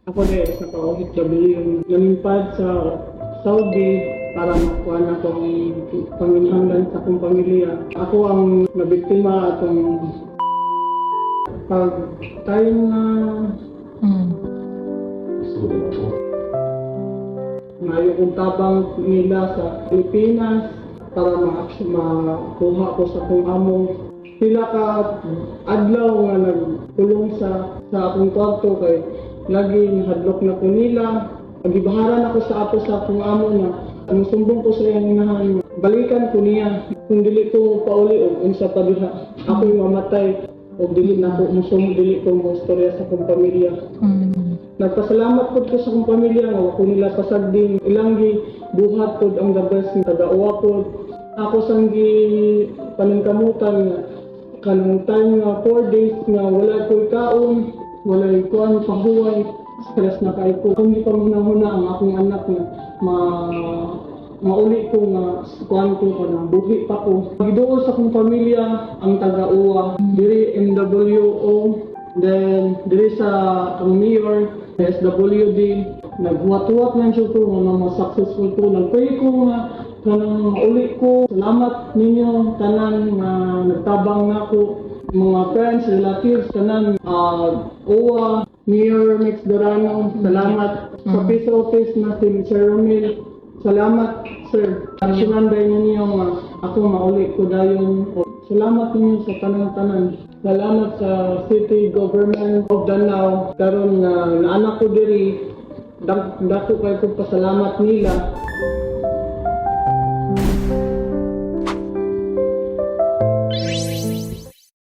Ako din sa OFW nalipad sa Saudi para makuha na akong panginhanglan sa akong pamilya. Ako ang nabiktima atong pag tayo na ngayon kong tabang nila sa Pilipinas para makuha ko sa akong amo. Sila ka adlaw nga nagkulong sa akong kwarto kay laging hadlok na ko nila. Pagibaharan ako sa ato sa akong amo na ang sumbong ko sa iyang inahan. Balikan ko niya kung dili ko pauli o unsa pa diha. Ako'y mamatay o dili na ko dili ko mo istorya sa akong pamilya. Nagpasalamat po ko sa akong pamilya nga ako nila pasagding ilanggi buhat pod ang the best nga tagauwa pod. Ako sanggi paningkamutan nga kanang time nga 4 days nga wala ko'y kaon, wala kuan pahuway, stress na kay ko. Kung di pa muna ang akong anak nga mauli ko nga kuan ko kanang buhi pa ko. Giduol sa akong pamilya ang taga-uwa diri MWO, then diri sa ang mayor SWD naghuwat-huwat man siya ko nga successful ko. Nagpray ko nga kanang mauli ko. Salamat ninyo tanan nga nagtabang nako, mga friends, relatives, tanan OWA, Mayor Mix Dorano, salamat sa peace office na si Sir Romil. Salamat sir. Sinanday ninyo nga ako mauli ko dayon. Salamat ninyo sa tanan-tanan. Salamat sa City Government of Danao karon nga naanak ko diri. Dako kay ko pasalamat nila.